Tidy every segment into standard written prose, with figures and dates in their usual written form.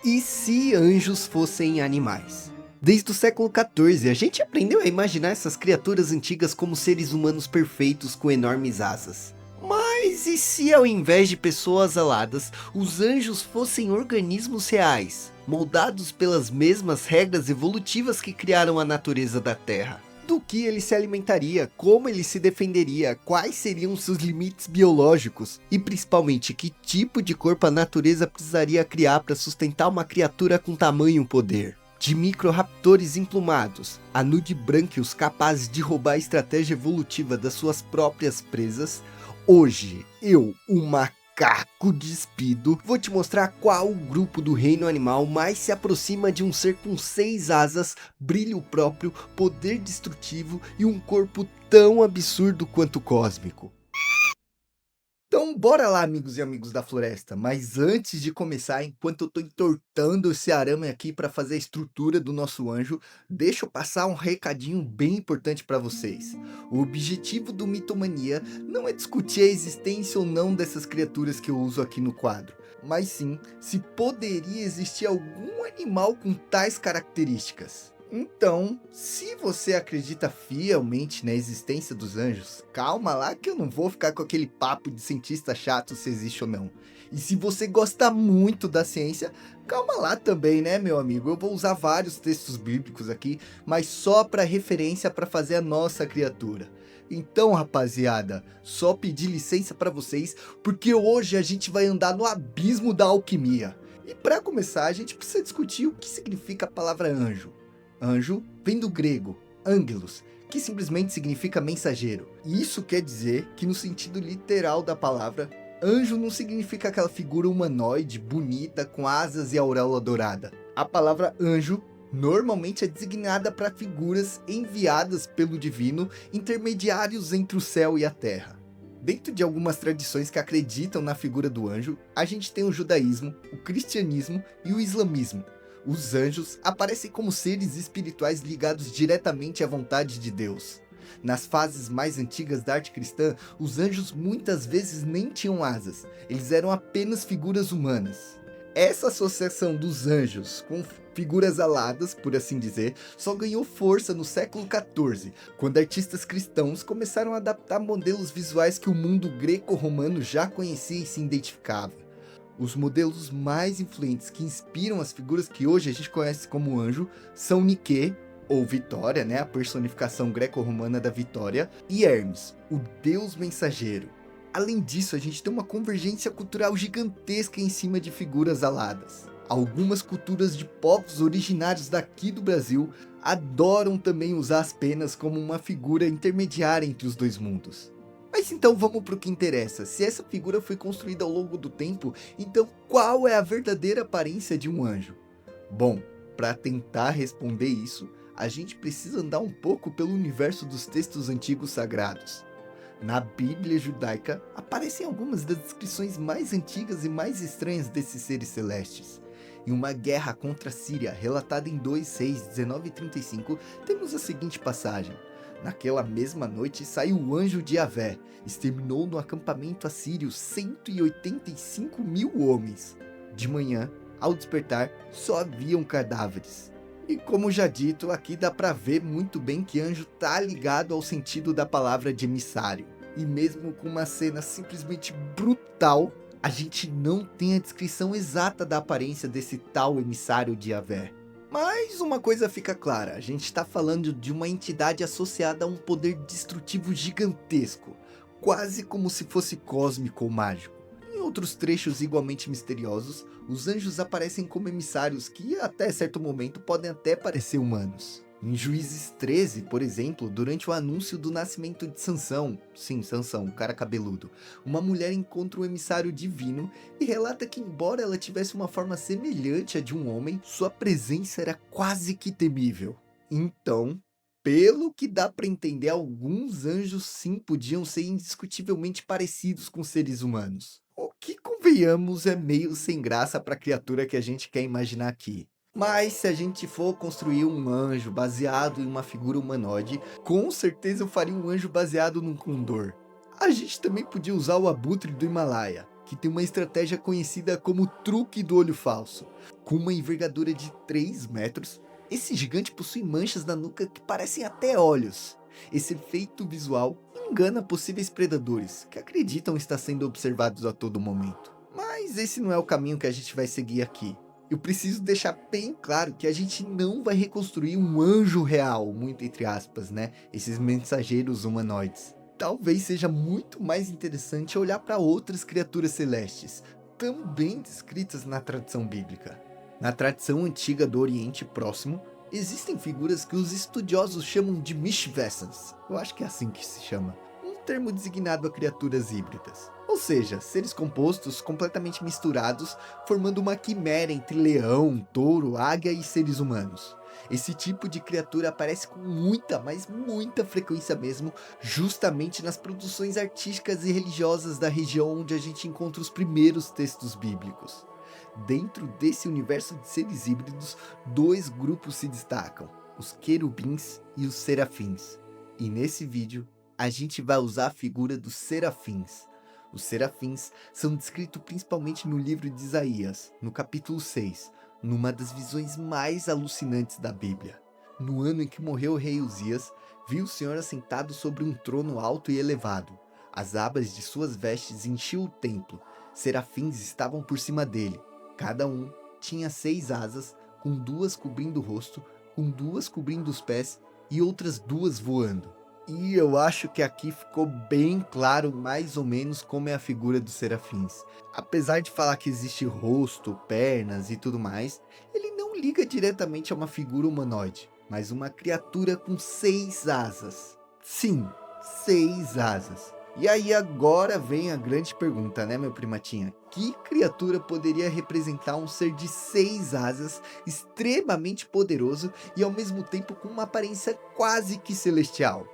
E se anjos fossem animais? Desde o século XIV, a gente aprendeu a imaginar essas criaturas antigas como seres humanos perfeitos com enormes asas. Mas e se ao invés de pessoas aladas, os anjos fossem organismos reais, moldados pelas mesmas regras evolutivas que criaram a natureza da Terra? Do que ele se alimentaria, como ele se defenderia, quais seriam seus limites biológicos e principalmente que tipo de corpo a natureza precisaria criar para sustentar uma criatura com tamanho poder. De microraptores emplumados, a nudibranquios capazes de roubar a estratégia evolutiva das suas próprias presas, hoje eu, o macaco despido, vou te mostrar qual o grupo do reino animal mais se aproxima de um ser com 6 asas, brilho próprio, poder destrutivo e um corpo tão absurdo quanto cósmico. Então bora lá, amigos e amigos da floresta, mas antes de começar, enquanto eu tô entortando esse arame aqui para fazer a estrutura do nosso anjo, deixa eu passar um recadinho bem importante para vocês. O objetivo do Mitomania não é discutir a existência ou não dessas criaturas que eu uso aqui no quadro, mas sim se poderia existir algum animal com tais características. Então, se você acredita fielmente na existência dos anjos, calma lá que eu não vou ficar com aquele papo de cientista chato se existe ou não. E se você gosta muito da ciência, calma lá também, né, meu amigo? Eu vou usar vários textos bíblicos aqui, mas só para referência para fazer a nossa criatura. Então, rapaziada, só pedir licença para vocês, porque hoje a gente vai andar no abismo da alquimia. E para começar, a gente precisa discutir o que significa a palavra anjo. Anjo vem do grego, angelos, que simplesmente significa mensageiro. E isso quer dizer que no sentido literal da palavra, anjo não significa aquela figura humanoide, bonita, com asas e auréola dourada. A palavra anjo normalmente é designada para figuras enviadas pelo divino, intermediários entre o céu e a terra. Dentro de algumas tradições que acreditam na figura do anjo, a gente tem o judaísmo, o cristianismo e o islamismo. Os anjos aparecem como seres espirituais ligados diretamente à vontade de Deus. Nas fases mais antigas da arte cristã, os anjos muitas vezes nem tinham asas, eles eram apenas figuras humanas. Essa associação dos anjos com figuras aladas, por assim dizer, só ganhou força no século XIV, quando artistas cristãos começaram a adaptar modelos visuais que o mundo greco-romano já conhecia e se identificava. Os modelos mais influentes que inspiram as figuras que hoje a gente conhece como anjo são Nike, ou Vitória, né, a personificação greco-romana da Vitória, e Hermes, o deus mensageiro. Além disso, a gente tem uma convergência cultural gigantesca em cima de figuras aladas. Algumas culturas de povos originários daqui do Brasil adoram também usar as penas como uma figura intermediária entre os dois mundos. Mas então vamos para o que interessa. Se essa figura foi construída ao longo do tempo, então qual é a verdadeira aparência de um anjo? Bom, para tentar responder isso, a gente precisa andar um pouco pelo universo dos textos antigos sagrados. Na Bíblia judaica, aparecem algumas das descrições mais antigas e mais estranhas desses seres celestes. Em uma guerra contra a Síria, relatada em 2, 6, 19 e 35, temos a seguinte passagem. Naquela mesma noite saiu o anjo de Yahvé, exterminou no acampamento assírio 185 mil homens. De manhã, ao despertar, só haviam cadáveres. E como já dito, aqui dá pra ver muito bem que anjo tá ligado ao sentido da palavra de emissário. E mesmo com uma cena simplesmente brutal, a gente não tem a descrição exata da aparência desse tal emissário de Yahvé. Mas uma coisa fica clara, a gente está falando de uma entidade associada a um poder destrutivo gigantesco, quase como se fosse cósmico ou mágico. Em outros trechos igualmente misteriosos, os anjos aparecem como emissários que até certo momento podem até parecer humanos. Em Juízes 13, por exemplo, durante o anúncio do nascimento de Sansão, sim, Sansão, o cara cabeludo, uma mulher encontra um emissário divino e relata que embora ela tivesse uma forma semelhante à de um homem, sua presença era quase que temível. Então, pelo que dá para entender, alguns anjos sim podiam ser indiscutivelmente parecidos com seres humanos. O que, convenhamos, é meio sem graça para a criatura que a gente quer imaginar aqui. Mas se a gente for construir um anjo baseado em uma figura humanoide, com certeza eu faria um anjo baseado num condor. A gente também podia usar o abutre do Himalaia, que tem uma estratégia conhecida como truque do olho falso. Com uma envergadura de 3 metros, esse gigante possui manchas na nuca que parecem até olhos. Esse efeito visual engana possíveis predadores, que acreditam estar sendo observados a todo momento. Mas esse não é o caminho que a gente vai seguir aqui. Eu preciso deixar bem claro que a gente não vai reconstruir um anjo real, muito entre aspas, né? Esses mensageiros humanoides. Talvez seja muito mais interessante olhar para outras criaturas celestes, também descritas na tradição bíblica. Na tradição antiga do Oriente Próximo, existem figuras que os estudiosos chamam de Mishvessans, eu acho que é assim que se chama, um termo designado a criaturas híbridas. Ou seja, seres compostos completamente misturados, formando uma quimera entre leão, touro, águia e seres humanos. Esse tipo de criatura aparece com muita, mas muita frequência mesmo, justamente nas produções artísticas e religiosas da região onde a gente encontra os primeiros textos bíblicos. Dentro desse universo de seres híbridos, 2 grupos se destacam, os querubins e os serafins. E nesse vídeo, a gente vai usar a figura dos serafins. Os serafins são descritos principalmente no livro de Isaías, no capítulo 6, numa das visões mais alucinantes da Bíblia. No ano em que morreu o rei Uzias, viu o Senhor assentado sobre um trono alto e elevado. As abas de suas vestes enchiam o templo, serafins estavam por cima dele. Cada um tinha 6 asas, com 2 cobrindo o rosto, com 2 cobrindo os pés e outras 2 voando. E eu acho que aqui ficou bem claro mais ou menos como é a figura dos serafins. Apesar de falar que existe rosto, pernas e tudo mais, ele não liga diretamente a uma figura humanoide, mas uma criatura com 6 asas. Sim, 6 asas. E aí agora vem a grande pergunta, né, meu primatinha? Que criatura poderia representar um ser de 6 asas, extremamente poderoso e ao mesmo tempo com uma aparência quase que celestial?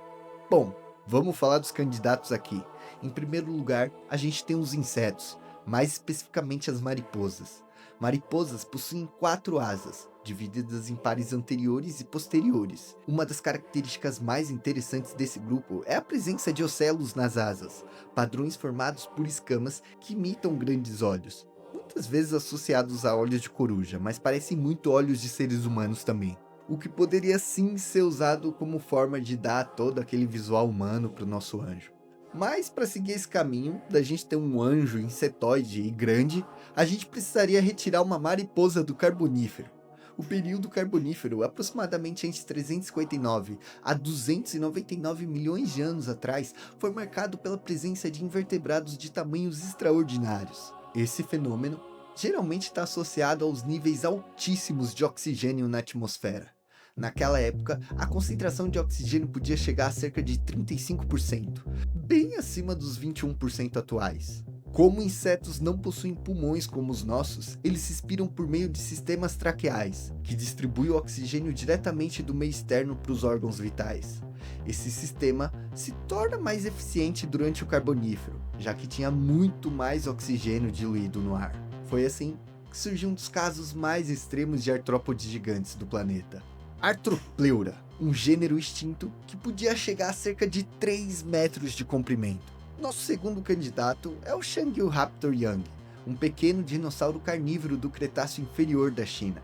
Bom, vamos falar dos candidatos aqui. Em primeiro lugar, a gente tem os insetos, mais especificamente as mariposas. Mariposas possuem 4 asas, divididas em pares anteriores e posteriores. Uma das características mais interessantes desse grupo é a presença de ocelos nas asas, padrões formados por escamas que imitam grandes olhos, muitas vezes associados a olhos de coruja, mas parecem muito olhos de seres humanos também. O que poderia sim ser usado como forma de dar todo aquele visual humano para o nosso anjo. Mas para seguir esse caminho, da gente ter um anjo insetoide e grande, a gente precisaria retirar uma mariposa do Carbonífero. O período Carbonífero, aproximadamente entre 359 a 299 milhões de anos atrás, foi marcado pela presença de invertebrados de tamanhos extraordinários. Esse fenômeno geralmente está associado aos níveis altíssimos de oxigênio na atmosfera. Naquela época, a concentração de oxigênio podia chegar a cerca de 35%, bem acima dos 21% atuais. Como insetos não possuem pulmões como os nossos, eles respiram por meio de sistemas traqueais, que distribuem o oxigênio diretamente do meio externo para os órgãos vitais. Esse sistema se torna mais eficiente durante o Carbonífero, já que tinha muito mais oxigênio diluído no ar. Foi assim que surgiu um dos casos mais extremos de artrópodes gigantes do planeta. Arthropleura, um gênero extinto que podia chegar a cerca de 3 metros de comprimento. Nosso segundo candidato é o Changyou-raptor Yang, um pequeno dinossauro carnívoro do Cretáceo inferior da China.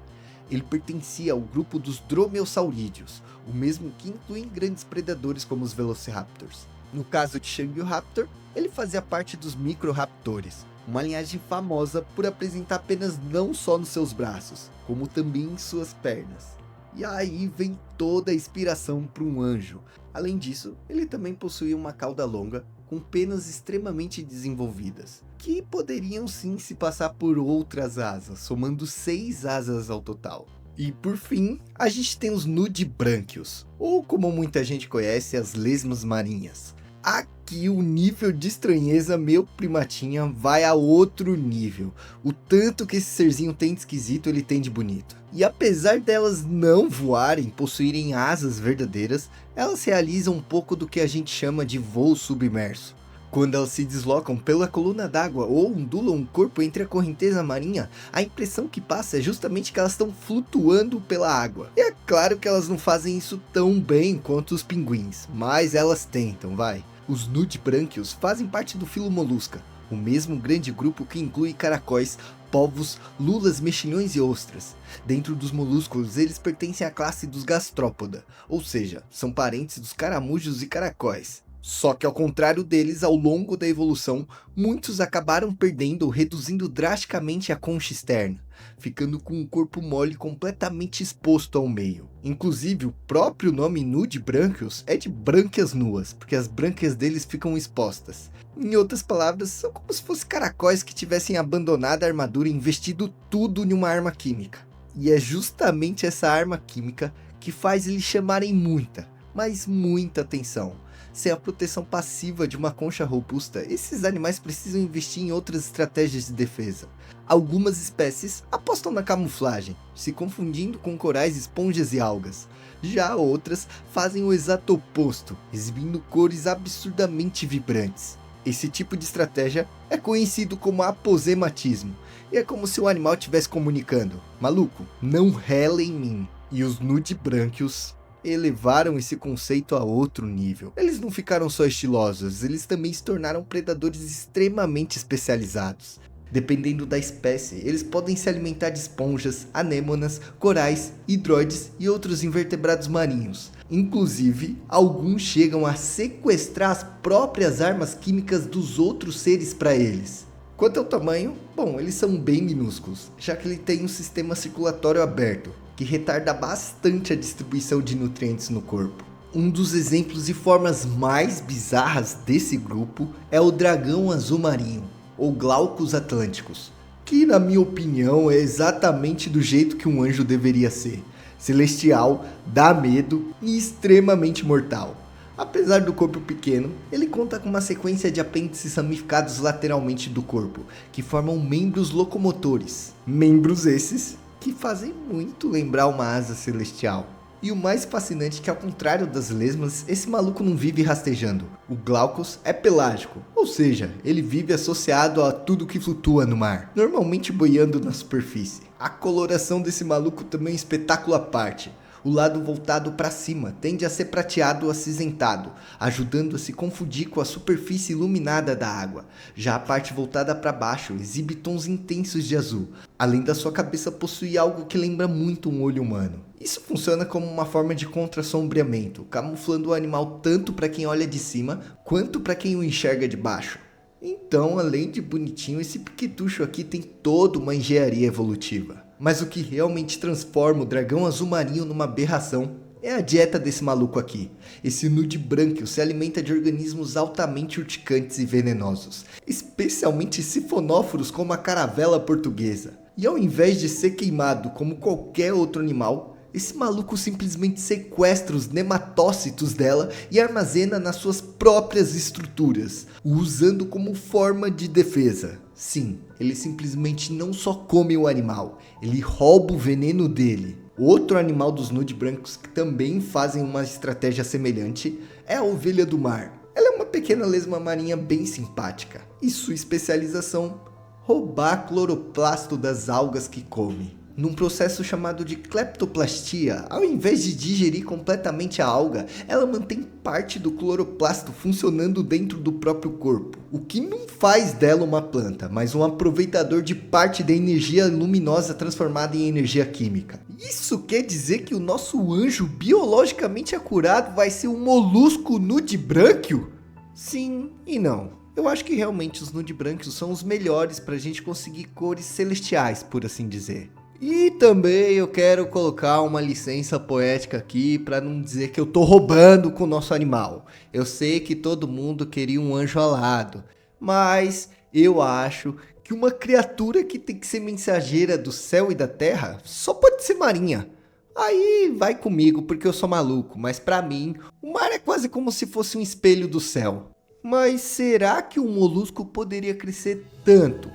Ele pertencia ao grupo dos dromeossaurídeos, o mesmo que inclui grandes predadores como os velociraptors. No caso de Changyou-raptor, ele fazia parte dos microraptores, uma linhagem famosa por apresentar penas não só nos seus braços, como também em suas pernas. E aí vem toda a inspiração para um anjo. Além disso, ele também possuía uma cauda longa, com penas extremamente desenvolvidas, que poderiam sim se passar por outras asas, somando 6 asas ao total. E por fim, a gente tem os nudibranquios, ou como muita gente conhece, as lesmas marinhas. Aqui o nível de estranheza, meu primatinha, vai a outro nível. O tanto que esse serzinho tem de esquisito, ele tem de bonito. E apesar delas não voarem, possuírem asas verdadeiras, elas realizam um pouco do que a gente chama de voo submerso. Quando elas se deslocam pela coluna d'água ou ondulam o corpo entre a correnteza marinha, a impressão que passa é justamente que elas estão flutuando pela água. E é claro que elas não fazem isso tão bem quanto os pinguins, mas elas tentam, vai. Os nudibranquios fazem parte do filo Molusca, o mesmo grande grupo que inclui caracóis, polvos, lulas, mexilhões e ostras. Dentro dos molúsculos, eles pertencem à classe dos gastrópoda, ou seja, são parentes dos caramujos e caracóis. Só que ao contrário deles, ao longo da evolução, muitos acabaram perdendo ou reduzindo drasticamente a concha externa, ficando com um corpo mole completamente exposto ao meio. Inclusive, o próprio nome nudibranquios é de brânquias nuas, porque as brânquias deles ficam expostas. Em outras palavras, são como se fossem caracóis que tivessem abandonado a armadura e investido tudo em uma arma química. E é justamente essa arma química que faz eles chamarem muita, mas muita atenção. Sem a proteção passiva de uma concha robusta, esses animais precisam investir em outras estratégias de defesa. Algumas espécies apostam na camuflagem, se confundindo com corais, esponjas e algas. Já outras fazem o exato oposto, exibindo cores absurdamente vibrantes. Esse tipo de estratégia é conhecido como aposematismo, e é como se o animal estivesse comunicando: maluco, não rela em mim. E os nudibranquios elevaram esse conceito a outro nível. Eles não ficaram só estilosos, eles também se tornaram predadores extremamente especializados. Dependendo da espécie, eles podem se alimentar de esponjas, anêmonas, corais, hidroides e outros invertebrados marinhos. Inclusive, alguns chegam a sequestrar as próprias armas químicas dos outros seres para eles. Quanto ao tamanho, bom, eles são bem minúsculos, já que ele tem um sistema circulatório aberto, que retarda bastante a distribuição de nutrientes no corpo. Um dos exemplos e formas mais bizarras desse grupo é o dragão azul marinho, ou Glaucus atlânticos, que na minha opinião é exatamente do jeito que um anjo deveria ser: celestial, dá medo e extremamente mortal. Apesar do corpo pequeno, ele conta com uma sequência de apêndices ramificados lateralmente do corpo, que formam membros locomotores. Membros esses que fazem muito lembrar uma asa celestial. E o mais fascinante é que, ao contrário das lesmas, esse maluco não vive rastejando. O Glaucus é pelágico, ou seja, ele vive associado a tudo que flutua no mar, normalmente boiando na superfície. A coloração desse maluco também é um espetáculo à parte. O lado voltado para cima tende a ser prateado ou acinzentado, ajudando a se confundir com a superfície iluminada da água. Já a parte voltada para baixo exibe tons intensos de azul, além da sua cabeça possuir algo que lembra muito um olho humano. Isso funciona como uma forma de contra-sombreamento, camuflando o animal tanto para quem olha de cima, quanto para quem o enxerga de baixo. Então, além de bonitinho, esse piquetucho aqui tem toda uma engenharia evolutiva. Mas o que realmente transforma o dragão azul marinho numa aberração é a dieta desse maluco aqui. Esse nudibranquio se alimenta de organismos altamente urticantes e venenosos, especialmente sifonóforos como a caravela portuguesa. E ao invés de ser queimado como qualquer outro animal, esse maluco simplesmente sequestra os nematócitos dela e armazena nas suas próprias estruturas, usando como forma de defesa. Sim, ele simplesmente não só come o animal, ele rouba o veneno dele. Outro animal dos nudibranquios que também fazem uma estratégia semelhante é a ovelha do mar. Ela é uma pequena lesma marinha bem simpática, e sua especialização: roubar cloroplasto das algas que come. Num processo chamado de cleptoplastia, ao invés de digerir completamente a alga, ela mantém parte do cloroplasto funcionando dentro do próprio corpo, o que não faz dela uma planta, mas um aproveitador de parte da energia luminosa transformada em energia química. Isso quer dizer que o nosso anjo biologicamente acurado vai ser um molusco nudibranquio? Sim e não. Eu acho que realmente os nudibranquios são os melhores para a gente conseguir cores celestiais, por assim dizer. E também eu quero colocar uma licença poética aqui para não dizer que eu tô roubando com o nosso animal. Eu sei que todo mundo queria um anjo alado, mas eu acho que uma criatura que tem que ser mensageira do céu e da terra só pode ser marinha. Aí vai comigo porque eu sou maluco, mas para mim o mar é quase como se fosse um espelho do céu. Mas será que um molusco poderia crescer tanto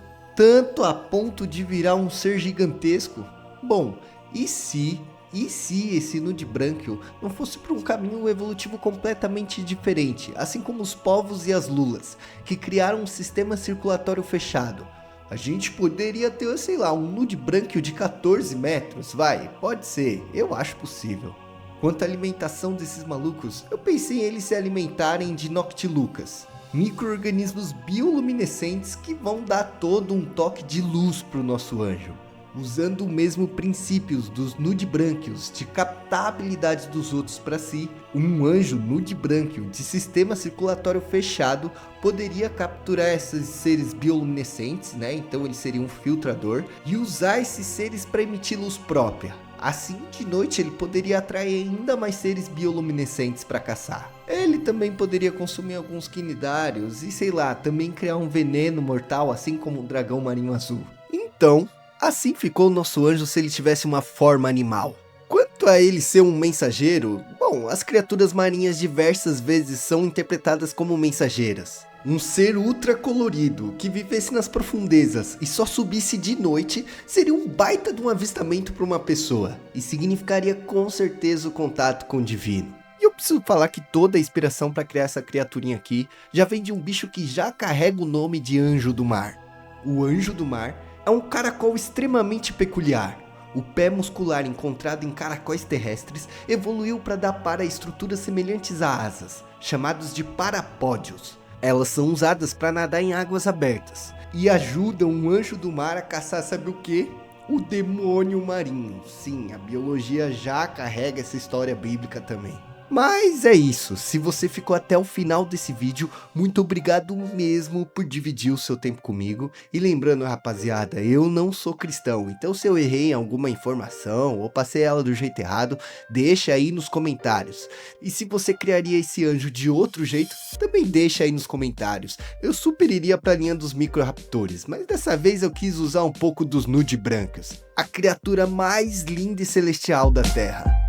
a ponto de virar um ser gigantesco? Bom, e se esse nudibranquio não fosse por um caminho evolutivo completamente diferente, assim como os povos e as lulas, que criaram um sistema circulatório fechado? A gente poderia ter, sei lá, um nudibranquio de 14 metros, pode ser, eu acho possível. Quanto à alimentação desses malucos, eu pensei em eles se alimentarem de noctilucas. micro-organismos bioluminescentes que vão dar todo um toque de luz para o nosso anjo. Usando o mesmo princípios dos nudibrânquios de captar habilidades dos outros para si, um anjo nudibrânquio de sistema circulatório fechado poderia capturar esses seres bioluminescentes, né? Então ele seria um filtrador, e usar esses seres para emitir luz própria. Assim, de noite ele poderia atrair ainda mais seres bioluminescentes para caçar. Ele também poderia consumir alguns quinidários e, sei lá, também criar um veneno mortal, assim como um dragão marinho azul. Então, assim ficou o nosso anjo se ele tivesse uma forma animal. Quanto a ele ser um mensageiro, bom, as criaturas marinhas diversas vezes são interpretadas como mensageiras. Um ser ultra colorido, que vivesse nas profundezas e só subisse de noite, seria um baita de um avistamento para uma pessoa, e significaria com certeza o contato com o divino. E eu preciso falar que toda a inspiração para criar essa criaturinha aqui já vem de um bicho que já carrega o nome de Anjo do Mar. O Anjo do Mar é um caracol extremamente peculiar. O pé muscular encontrado em caracóis terrestres evoluiu para dar para estruturas semelhantes a asas, chamados de parapódios. Elas são usadas para nadar em águas abertas e ajudam o anjo do mar a caçar, sabe o que? O demônio marinho. Sim, a biologia já carrega essa história bíblica também. Mas é isso, se você ficou até o final desse vídeo, muito obrigado mesmo por dividir o seu tempo comigo. E lembrando, rapaziada, eu não sou cristão, então se eu errei em alguma informação ou passei ela do jeito errado, deixa aí nos comentários. E se você criaria esse anjo de outro jeito, também deixa aí nos comentários. Eu super iria pra linha dos microraptores, mas dessa vez eu quis usar um pouco dos nudibrânquios, a criatura mais linda e celestial da Terra.